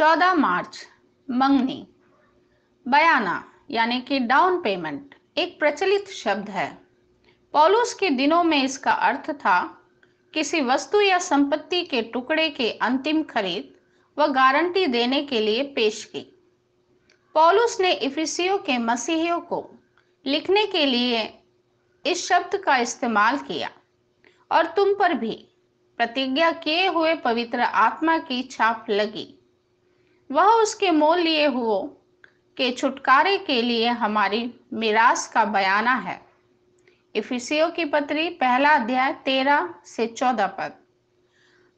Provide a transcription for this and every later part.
14 मार्च मंगनी। बयाना यानी कि डाउन पेमेंट एक प्रचलित शब्द है। पौलुस के दिनों में इसका अर्थ था किसी वस्तु या संपत्ति के टुकड़े के अंतिम खरीद व गारंटी देने के लिए पेश की। पौलुस ने इफिसियों के मसीहियों को लिखने के लिए इस शब्द का इस्तेमाल किया और तुम पर भी प्रतिज्ञा किए हुए पवित्र आत्मा की छाप लगी। वह उसके मोल लिए हुओं के छुटकारे के लिए हमारी मिरास का बयाना है। इफिसियों की पत्री 1 अध्याय 13 से 14 पद।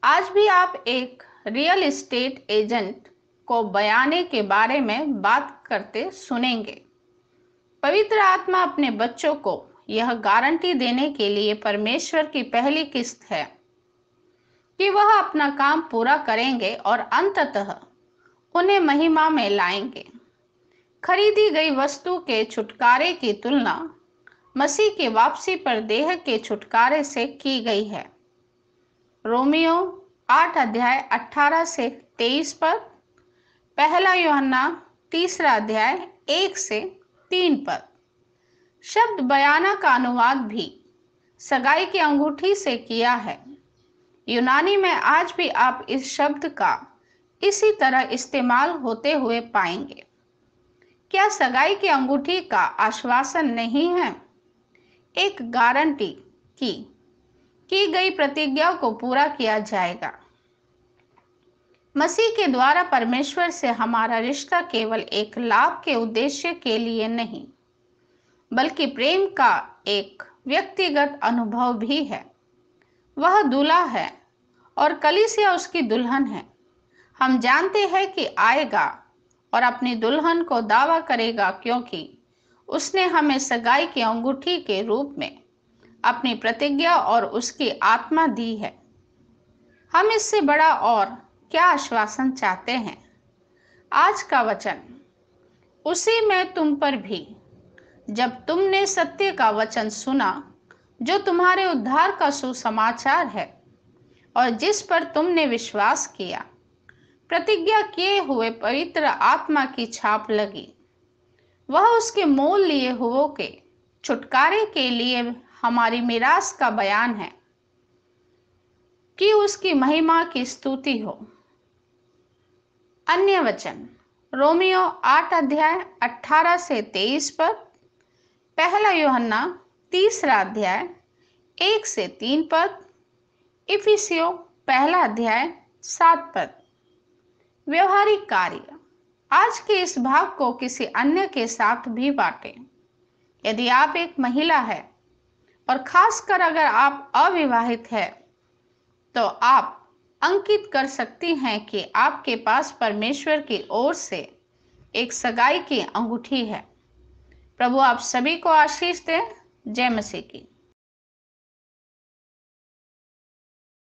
आज भी आप एक रियल एस्टेट एजेंट को बयाने के बारे में बात करते सुनेंगे। पवित्र आत्मा अपने बच्चों को यह गारंटी देने के लिए परमेश्वर की पहली किस्त है कि वह अपना काम पूरा करेंगे और अंततः उन्हें महिमा में लाएंगे। खरीदी गई वस्तु के छुटकारे की तुलना मसीह की वापसी पर देह के छुटकारे से की गई है। रोमियो 8 अध्याय 18 से 23 पद, 1 यूहन्ना 3 अध्याय 1 से 3 पद। शब्द बयाना का अनुवाद भी सगाई की अंगूठी से किया है। यूनानी में आज भी आप इस शब्द का इसी तरह इस्तेमाल होते हुए पाएंगे। क्या सगाई की अंगूठी का आश्वासन नहीं है? एक गारंटी की गई प्रतिज्ञा को पूरा किया जाएगा। मसीह के द्वारा परमेश्वर से हमारा रिश्ता केवल एक लाभ के उद्देश्य के लिए नहीं, बल्कि प्रेम का एक व्यक्तिगत अनुभव भी है। वह दूल्हा है और कलीसिया उसकी दुल्हन है। हम जानते हैं कि आएगा और अपनी दुल्हन को दावा करेगा, क्योंकि उसने हमें सगाई की अंगूठी के रूप में अपनी प्रतिज्ञा और उसकी आत्मा दी है। हम इससे बड़ा और क्या आश्वासन चाहते हैं? आज का वचन, उसी में तुम पर भी, जब तुमने सत्य का वचन सुना जो तुम्हारे उद्धार का सुसमाचार है और जिस पर तुमने विश्वास किया, प्रतिज्ञा किए हुए पवित्र आत्मा की छाप लगी। वह उसके मोल लिए हुओं के छुटकारे के लिए हमारी मिरास का बयान है कि उसकी महिमा की स्तुति हो। अन्य वचन, रोमियो 8 अध्याय 18 से 23 पद, 1 यूहन्ना 3 अध्याय 1 से 3 पद, इफिसियों 1 अध्याय 7 पद। व्यवहारिक कार्य, आज के इस भाग को किसी अन्य के साथ भी बांटें। यदि आप एक महिला है और खासकर अगर आप अविवाहित है, तो आप अंकित कर सकती हैं कि आपके पास परमेश्वर की ओर से एक सगाई की अंगूठी है। प्रभु आप सभी को आशीष दे। जय मसीह की।